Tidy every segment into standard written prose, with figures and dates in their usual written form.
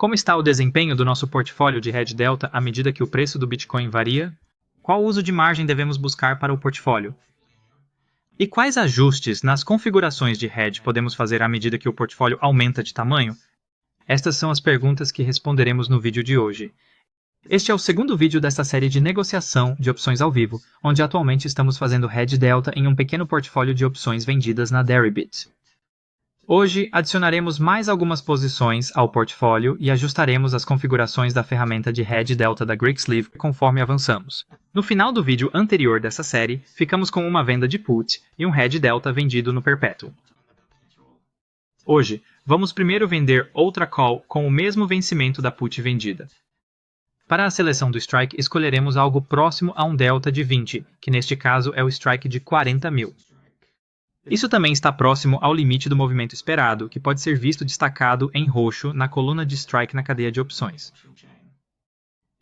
Como está o desempenho do nosso portfólio de Hedge Delta à medida que o preço do Bitcoin varia? Qual uso de margem devemos buscar para o portfólio? E quais ajustes nas configurações de hedge podemos fazer à medida que o portfólio aumenta de tamanho? Estas são as perguntas que responderemos no vídeo de hoje. Este é o segundo vídeo desta série de negociação de opções ao vivo, onde atualmente estamos fazendo Hedge Delta em um pequeno portfólio de opções vendidas na Deribit. Hoje, adicionaremos mais algumas posições ao portfólio e ajustaremos as configurações da ferramenta de Hedge Delta da Greeksleeve conforme avançamos. No final do vídeo anterior dessa série, ficamos com uma venda de put e um Hedge Delta vendido no perpétuo. Hoje, vamos primeiro vender outra call com o mesmo vencimento da put vendida. Para a seleção do strike, escolheremos algo próximo a um delta de 20, que neste caso é o strike de 40 mil. Isso também está próximo ao limite do movimento esperado, que pode ser visto destacado em roxo na coluna de strike na cadeia de opções.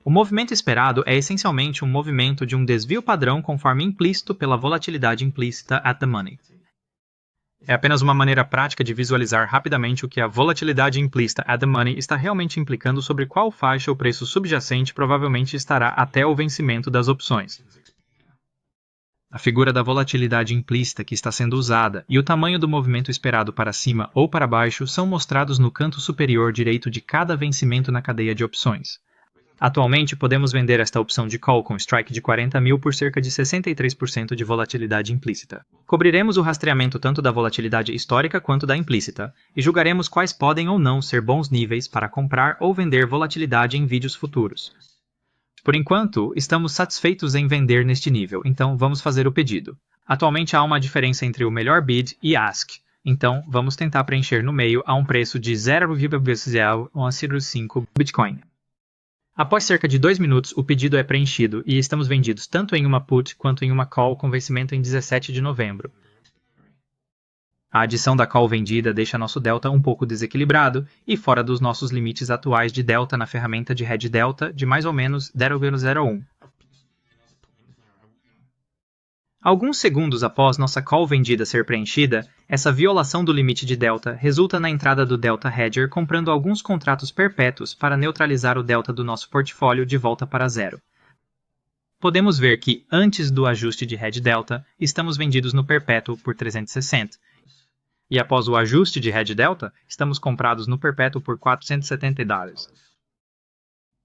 O movimento esperado é essencialmente um movimento de um desvio padrão conforme implícito pela volatilidade implícita at the money. É apenas uma maneira prática de visualizar rapidamente o que a volatilidade implícita at the money está realmente implicando sobre qual faixa o preço subjacente provavelmente estará até o vencimento das opções. A figura da volatilidade implícita que está sendo usada e o tamanho do movimento esperado para cima ou para baixo são mostrados no canto superior direito de cada vencimento na cadeia de opções. Atualmente, podemos vender esta opção de call com strike de 40 mil por cerca de 63% de volatilidade implícita. Cobriremos o rastreamento tanto da volatilidade histórica quanto da implícita, e julgaremos quais podem ou não ser bons níveis para comprar ou vender volatilidade em vídeos futuros. Por enquanto, estamos satisfeitos em vender neste nível, então vamos fazer o pedido. Atualmente há uma diferença entre o melhor bid e ask, então vamos tentar preencher no meio a um preço de 0,05 Bitcoin. Após cerca de 2 minutos, o pedido é preenchido e estamos vendidos tanto em uma put quanto em uma call com vencimento em 17 de novembro. A adição da call vendida deixa nosso delta um pouco desequilibrado e fora dos nossos limites atuais de delta na ferramenta de Hedge Delta de mais ou menos 0,01. Alguns segundos após nossa call vendida ser preenchida, essa violação do limite de delta resulta na entrada do Delta Hedger comprando alguns contratos perpétuos para neutralizar o delta do nosso portfólio de volta para zero. Podemos ver que, antes do ajuste de Hedge Delta, estamos vendidos no perpétuo por 360. E após o ajuste de Hedge Delta, estamos comprados no perpétuo por $470.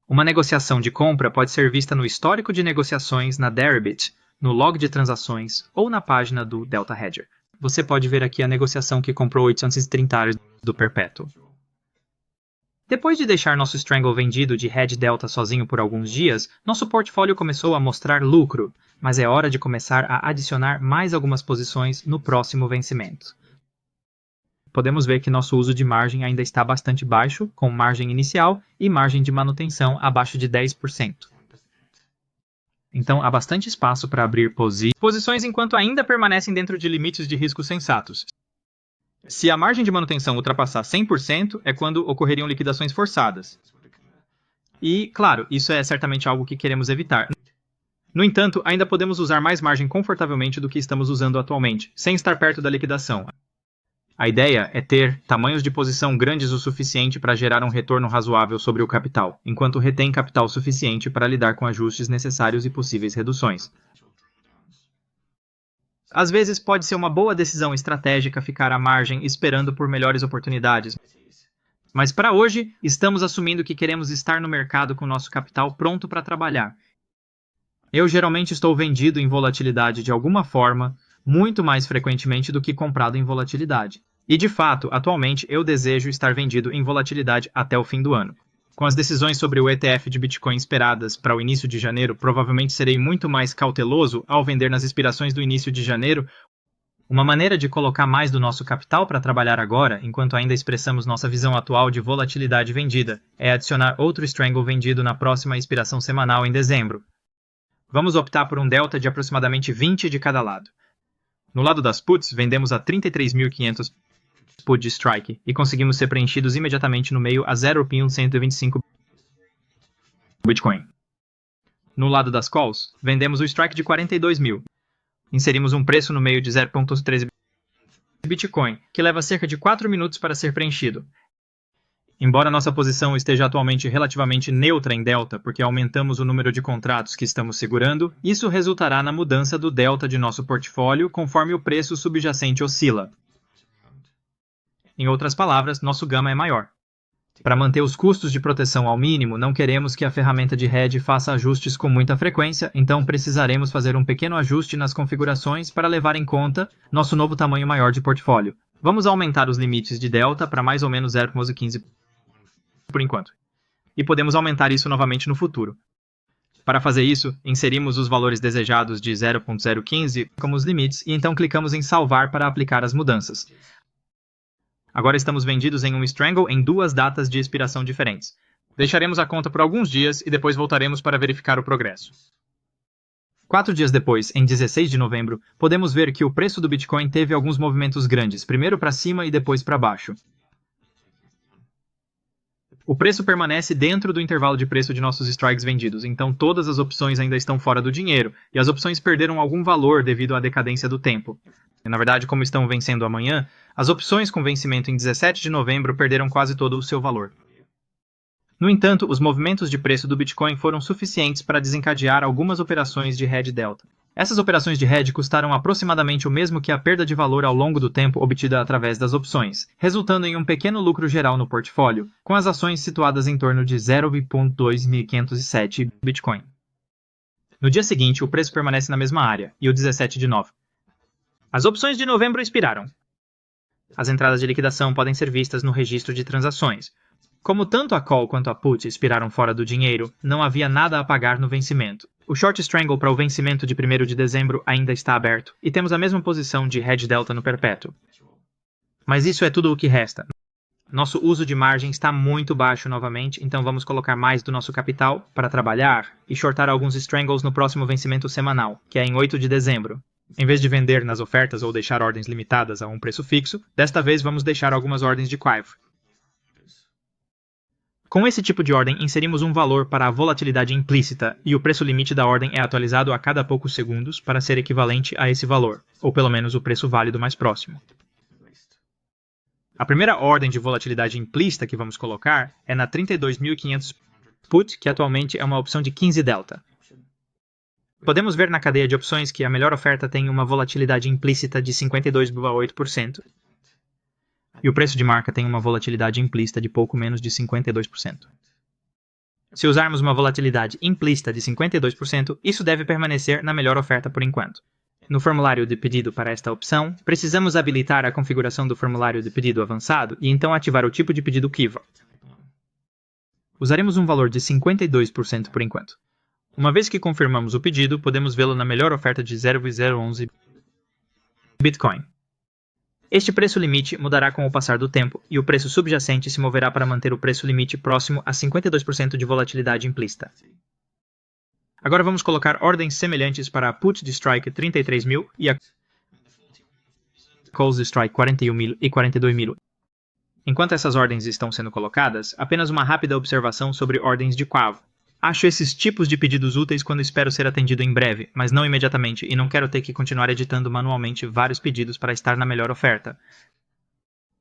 Uma negociação de compra pode ser vista no histórico de negociações na Deribit, no log de transações ou na página do Delta Hedger. Você pode ver aqui a negociação que comprou $830 do perpétuo. Depois de deixar nosso Strangle vendido de Hedge Delta sozinho por alguns dias, nosso portfólio começou a mostrar lucro, mas é hora de começar a adicionar mais algumas posições no próximo vencimento. Podemos ver que nosso uso de margem ainda está bastante baixo, com margem inicial e margem de manutenção abaixo de 10%. Então, há bastante espaço para abrir posições enquanto ainda permanecem dentro de limites de risco sensatos. Se a margem de manutenção ultrapassar 100%, é quando ocorreriam liquidações forçadas. E, claro, isso é certamente algo que queremos evitar. No entanto, ainda podemos usar mais margem confortavelmente do que estamos usando atualmente, sem estar perto da liquidação. A ideia é ter tamanhos de posição grandes o suficiente para gerar um retorno razoável sobre o capital, enquanto retém capital suficiente para lidar com ajustes necessários e possíveis reduções. Às vezes pode ser uma boa decisão estratégica ficar à margem esperando por melhores oportunidades. Mas para hoje, estamos assumindo que queremos estar no mercado com nosso capital pronto para trabalhar. Eu geralmente estou vendido em volatilidade de alguma forma, muito mais frequentemente do que comprado em volatilidade. E de fato, atualmente eu desejo estar vendido em volatilidade até o fim do ano. Com as decisões sobre o ETF de Bitcoin esperadas para o início de janeiro, provavelmente serei muito mais cauteloso ao vender nas expirações do início de janeiro. Uma maneira de colocar mais do nosso capital para trabalhar agora, enquanto ainda expressamos nossa visão atual de volatilidade vendida, é adicionar outro Strangle vendido na próxima expiração semanal em dezembro. Vamos optar por um delta de aproximadamente 20 de cada lado. No lado das puts, vendemos a 33.500 put de strike e conseguimos ser preenchidos imediatamente no meio a 0,125 Bitcoin. No lado das calls, vendemos o strike de 42 mil. Inserimos um preço no meio de 0,13 Bitcoin, que leva cerca de 4 minutos para ser preenchido. Embora nossa posição esteja atualmente relativamente neutra em delta, porque aumentamos o número de contratos que estamos segurando, isso resultará na mudança do delta de nosso portfólio conforme o preço subjacente oscila. Em outras palavras, nosso gama é maior. Para manter os custos de proteção ao mínimo, não queremos que a ferramenta de hedge faça ajustes com muita frequência, então precisaremos fazer um pequeno ajuste nas configurações para levar em conta nosso novo tamanho maior de portfólio. Vamos aumentar os limites de delta para mais ou menos 0,15 por enquanto. E podemos aumentar isso novamente no futuro. Para fazer isso, inserimos os valores desejados de 0,015 como os limites e então clicamos em salvar para aplicar as mudanças. Agora estamos vendidos em um strangle em duas datas de expiração diferentes. Deixaremos a conta por alguns dias e depois voltaremos para verificar o progresso. 4 dias depois, em 16 de novembro, podemos ver que o preço do Bitcoin teve alguns movimentos grandes, primeiro para cima e depois para baixo. O preço permanece dentro do intervalo de preço de nossos strikes vendidos, então todas as opções ainda estão fora do dinheiro, e as opções perderam algum valor devido à decadência do tempo. Na verdade, como estão vencendo amanhã, as opções com vencimento em 17 de novembro perderam quase todo o seu valor. No entanto, os movimentos de preço do Bitcoin foram suficientes para desencadear algumas operações de hedge delta. Essas operações de hedge custaram aproximadamente o mesmo que a perda de valor ao longo do tempo obtida através das opções, resultando em um pequeno lucro geral no portfólio, com as ações situadas em torno de 0,2507 Bitcoin. No dia seguinte, o preço permanece na mesma área, e o 17 de novembro. As opções de novembro expiraram. As entradas de liquidação podem ser vistas no registro de transações. Como tanto a call quanto a put expiraram fora do dinheiro, não havia nada a pagar no vencimento. O short strangle para o vencimento de 1º de dezembro ainda está aberto, e temos a mesma posição de hedge delta no perpétuo. Mas isso é tudo o que resta. Nosso uso de margem está muito baixo novamente, então vamos colocar mais do nosso capital para trabalhar e shortar alguns strangles no próximo vencimento semanal, que é em 8 de dezembro. Em vez de vender nas ofertas ou deixar ordens limitadas a um preço fixo, desta vez vamos deixar algumas ordens de quiver. Com esse tipo de ordem, inserimos um valor para a volatilidade implícita e o preço limite da ordem é atualizado a cada poucos segundos para ser equivalente a esse valor, ou pelo menos o preço válido mais próximo. A primeira ordem de volatilidade implícita que vamos colocar é na 32.500 put, que atualmente é uma opção de 15 delta. Podemos ver na cadeia de opções que a melhor oferta tem uma volatilidade implícita de 52,8%. E o preço de marca tem uma volatilidade implícita de pouco menos de 52%. Se usarmos uma volatilidade implícita de 52%, isso deve permanecer na melhor oferta por enquanto. No formulário de pedido para esta opção, precisamos habilitar a configuração do formulário de pedido avançado e então ativar o tipo de pedido Kiva. Usaremos um valor de 52% por enquanto. Uma vez que confirmamos o pedido, podemos vê-lo na melhor oferta de 0,011 Bitcoin. Este preço limite mudará com o passar do tempo, e o preço subjacente se moverá para manter o preço limite próximo a 52% de volatilidade implícita. Agora vamos colocar ordens semelhantes para a put de strike 33.000 e a calls de strike 41.000 e 42.000. Enquanto essas ordens estão sendo colocadas, apenas uma rápida observação sobre ordens de quav. Acho esses tipos de pedidos úteis quando espero ser atendido em breve, mas não imediatamente, e não quero ter que continuar editando manualmente vários pedidos para estar na melhor oferta.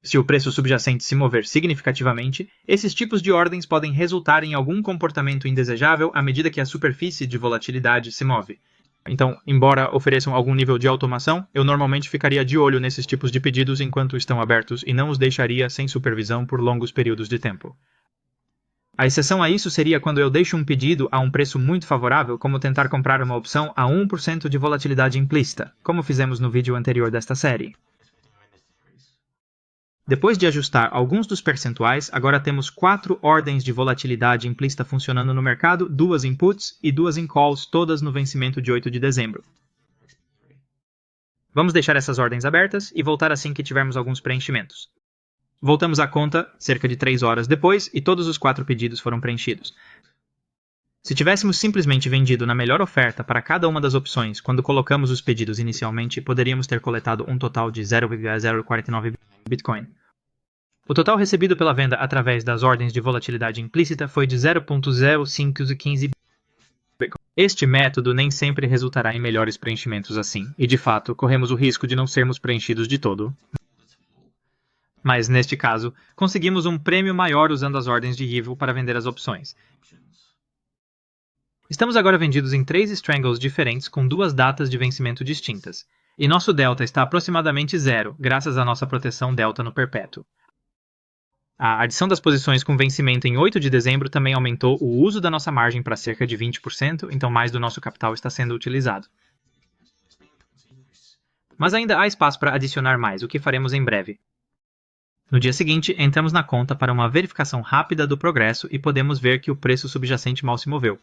Se o preço subjacente se mover significativamente, esses tipos de ordens podem resultar em algum comportamento indesejável à medida que a superfície de volatilidade se move. Então, embora ofereçam algum nível de automação, eu normalmente ficaria de olho nesses tipos de pedidos enquanto estão abertos e não os deixaria sem supervisão por longos períodos de tempo. A exceção a isso seria quando eu deixo um pedido a um preço muito favorável, como tentar comprar uma opção a 1% de volatilidade implícita, como fizemos no vídeo anterior desta série. Depois de ajustar alguns dos percentuais, agora temos 4 ordens de volatilidade implícita funcionando no mercado, 2 em puts e 2 em calls, todas no vencimento de 8 de dezembro. Vamos deixar essas ordens abertas e voltar assim que tivermos alguns preenchimentos. Voltamos à conta cerca de 3 horas depois e todos os 4 pedidos foram preenchidos. Se tivéssemos simplesmente vendido na melhor oferta para cada uma das opções quando colocamos os pedidos inicialmente, poderíamos ter coletado um total de 0,049 Bitcoin. O total recebido pela venda através das ordens de volatilidade implícita foi de 0,0515 Bitcoin. Este método nem sempre resultará em melhores preenchimentos assim, e de fato corremos o risco de não sermos preenchidos de todo. Mas, neste caso, conseguimos um prêmio maior usando as ordens de Evil para vender as opções. Estamos agora vendidos em 3 Strangles diferentes com 2 datas de vencimento distintas. E nosso delta está aproximadamente 0, graças à nossa proteção delta no perpétuo. A adição das posições com vencimento em 8 de dezembro também aumentou o uso da nossa margem para cerca de 20%, então mais do nosso capital está sendo utilizado. Mas ainda há espaço para adicionar mais, o que faremos em breve. No dia seguinte, entramos na conta para uma verificação rápida do progresso e podemos ver que o preço subjacente mal se moveu.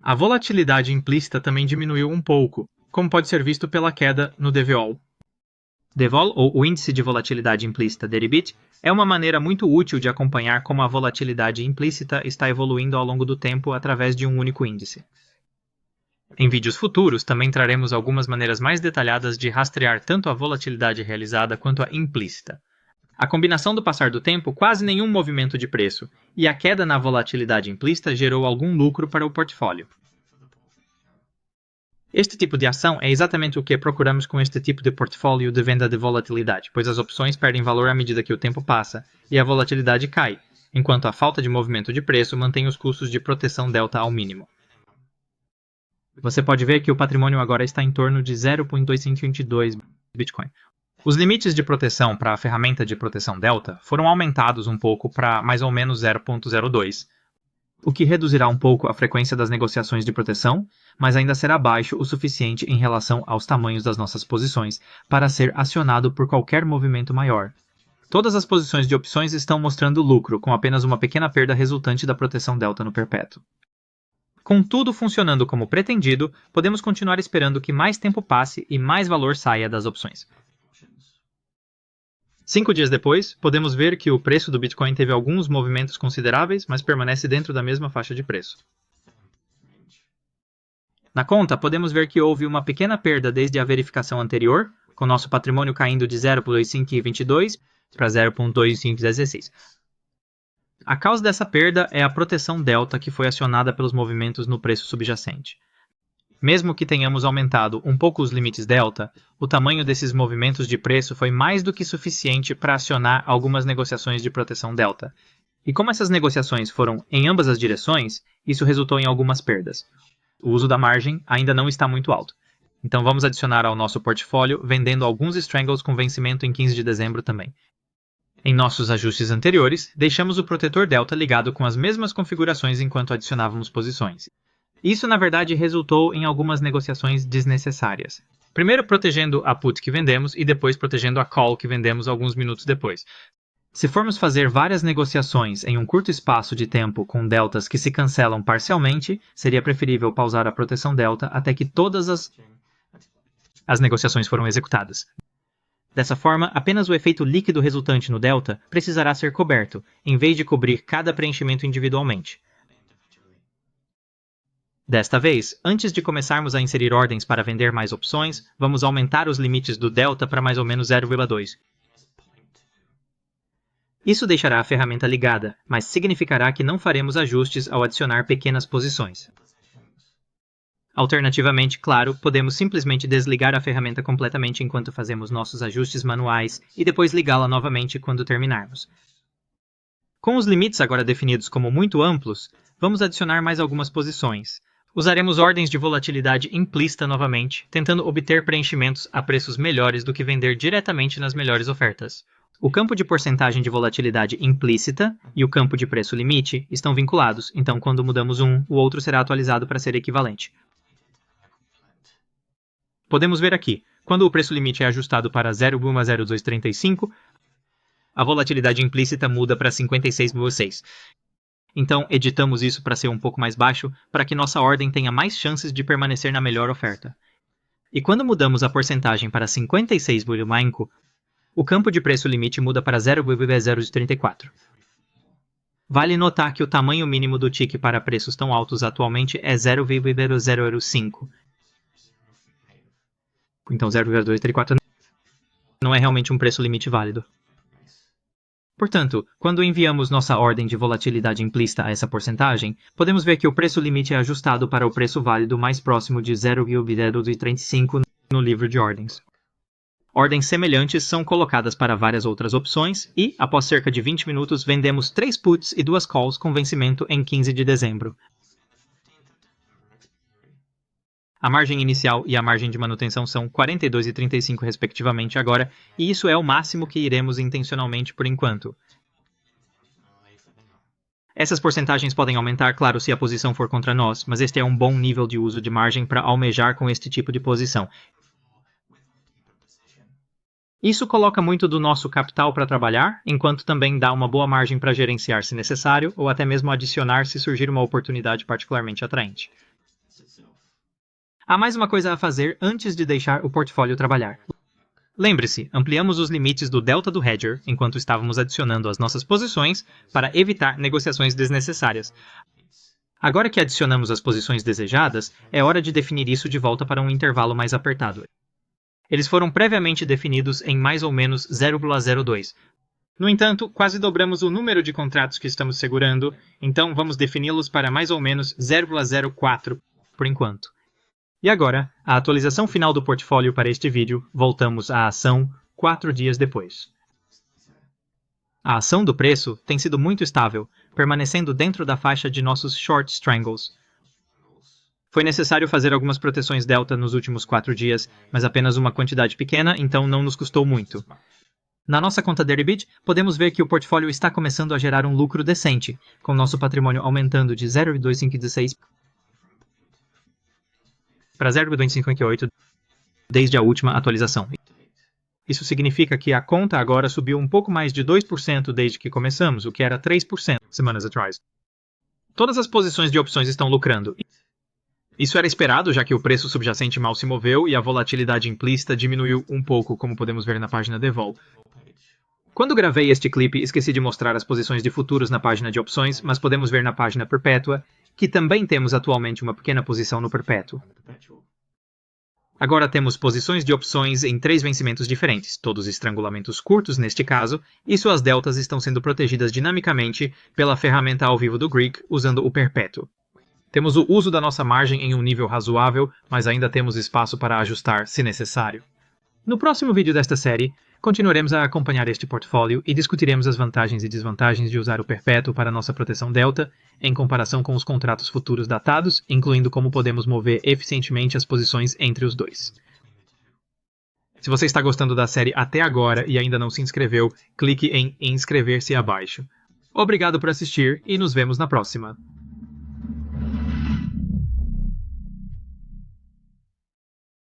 A volatilidade implícita também diminuiu um pouco, como pode ser visto pela queda no DVOL. DVOL, ou o Índice de Volatilidade Implícita Deribit, é uma maneira muito útil de acompanhar como a volatilidade implícita está evoluindo ao longo do tempo através de um único índice. Em vídeos futuros, também traremos algumas maneiras mais detalhadas de rastrear tanto a volatilidade realizada quanto a implícita. A combinação do passar do tempo, quase nenhum movimento de preço, e a queda na volatilidade implícita gerou algum lucro para o portfólio. Este tipo de ação é exatamente o que procuramos com este tipo de portfólio de venda de volatilidade, pois as opções perdem valor à medida que o tempo passa e a volatilidade cai, enquanto a falta de movimento de preço mantém os custos de proteção delta ao mínimo. Você pode ver que o patrimônio agora está em torno de 0,2522 Bitcoin. Os limites de proteção para a ferramenta de proteção delta foram aumentados um pouco para mais ou menos 0,02, o que reduzirá um pouco a frequência das negociações de proteção, mas ainda será baixo o suficiente em relação aos tamanhos das nossas posições para ser acionado por qualquer movimento maior. Todas as posições de opções estão mostrando lucro, com apenas uma pequena perda resultante da proteção delta no perpétuo. Com tudo funcionando como pretendido, podemos continuar esperando que mais tempo passe e mais valor saia das opções. 5 dias depois, podemos ver que o preço do Bitcoin teve alguns movimentos consideráveis, mas permanece dentro da mesma faixa de preço. Na conta, podemos ver que houve uma pequena perda desde a verificação anterior, com nosso patrimônio caindo de 0,2522 para 0,2516. A causa dessa perda é a proteção delta que foi acionada pelos movimentos no preço subjacente. Mesmo que tenhamos aumentado um pouco os limites delta, o tamanho desses movimentos de preço foi mais do que suficiente para acionar algumas negociações de proteção delta. E como essas negociações foram em ambas as direções, isso resultou em algumas perdas. O uso da margem ainda não está muito alto. Então vamos adicionar ao nosso portfólio vendendo alguns Strangles com vencimento em 15 de dezembro também. Em nossos ajustes anteriores, deixamos o protetor delta ligado com as mesmas configurações enquanto adicionávamos posições. Isso, na verdade, resultou em algumas negociações desnecessárias. Primeiro protegendo a put que vendemos e depois protegendo a call que vendemos alguns minutos depois. Se formos fazer várias negociações em um curto espaço de tempo com deltas que se cancelam parcialmente, seria preferível pausar a proteção delta até que todas as negociações foram executadas. Dessa forma, apenas o efeito líquido resultante no delta precisará ser coberto, em vez de cobrir cada preenchimento individualmente. Desta vez, antes de começarmos a inserir ordens para vender mais opções, vamos aumentar os limites do delta para mais ou menos 0,2. Isso deixará a ferramenta ligada, mas significará que não faremos ajustes ao adicionar pequenas posições. Alternativamente, claro, podemos simplesmente desligar a ferramenta completamente enquanto fazemos nossos ajustes manuais e depois ligá-la novamente quando terminarmos. Com os limites agora definidos como muito amplos, vamos adicionar mais algumas posições. Usaremos ordens de volatilidade implícita novamente, tentando obter preenchimentos a preços melhores do que vender diretamente nas melhores ofertas. O campo de porcentagem de volatilidade implícita e o campo de preço limite estão vinculados, então quando mudamos um, o outro será atualizado para ser equivalente. Podemos ver aqui, quando o preço limite é ajustado para 0,0235, a volatilidade implícita muda para 56,6. Então, editamos isso para ser um pouco mais baixo, para que nossa ordem tenha mais chances de permanecer na melhor oferta. E quando mudamos a porcentagem para 56,5, o campo de preço limite muda para 0,034. Vale notar que o tamanho mínimo do tick para preços tão altos atualmente é 0,005. Então 0,234 não é realmente um preço limite válido. Portanto, quando enviamos nossa ordem de volatilidade implícita a essa porcentagem, podemos ver que o preço limite é ajustado para o preço válido mais próximo de 0,035 no livro de ordens. Ordens semelhantes são colocadas para várias outras opções e, após cerca de 20 minutos, vendemos 3 puts e 2 calls com vencimento em 15 de dezembro. A margem inicial e a margem de manutenção são 42 e 35 respectivamente agora, e isso é o máximo que iremos intencionalmente por enquanto. Essas porcentagens podem aumentar, claro, se a posição for contra nós, mas este é um bom nível de uso de margem para almejar com este tipo de posição. Isso coloca muito do nosso capital para trabalhar, enquanto também dá uma boa margem para gerenciar se necessário, ou até mesmo adicionar se surgir uma oportunidade particularmente atraente. Há mais uma coisa a fazer antes de deixar o portfólio trabalhar. Lembre-se, ampliamos os limites do delta do hedger enquanto estávamos adicionando as nossas posições para evitar negociações desnecessárias. Agora que adicionamos as posições desejadas, é hora de definir isso de volta para um intervalo mais apertado. Eles foram previamente definidos em mais ou menos 0,02. No entanto, quase dobramos o número de contratos que estamos segurando, então vamos defini-los para mais ou menos 0,04 por enquanto. E agora, a atualização final do portfólio para este vídeo, voltamos à ação 4 dias depois. A ação do preço tem sido muito estável, permanecendo dentro da faixa de nossos short strangles. Foi necessário fazer algumas proteções delta nos últimos 4 dias, mas apenas uma quantidade pequena, então não nos custou muito. Na nossa conta Deribit, podemos ver que o portfólio está começando a gerar um lucro decente, com nosso patrimônio aumentando de 0,2516 para 0,258 desde a última atualização. Isso significa que a conta agora subiu um pouco mais de 2% desde que começamos, o que era 3% semanas atrás. Todas as posições de opções estão lucrando. Isso era esperado, já que o preço subjacente mal se moveu e a volatilidade implícita diminuiu um pouco, como podemos ver na página Devol. Quando gravei este clipe, esqueci de mostrar as posições de futuros na página de opções, mas podemos ver na página Perpétua, que também temos atualmente uma pequena posição no Perpétuo. Agora temos posições de opções em 3 vencimentos diferentes, todos estrangulamentos curtos neste caso, e suas deltas estão sendo protegidas dinamicamente pela ferramenta ao vivo do Greek usando o Perpétuo. Temos o uso da nossa margem em um nível razoável, mas ainda temos espaço para ajustar se necessário. No próximo vídeo desta série, continuaremos a acompanhar este portfólio e discutiremos as vantagens e desvantagens de usar o Perpétuo para nossa proteção delta, em comparação com os contratos futuros datados, incluindo como podemos mover eficientemente as posições entre os dois. Se você está gostando da série até agora e ainda não se inscreveu, clique em inscrever-se abaixo. Obrigado por assistir e nos vemos na próxima.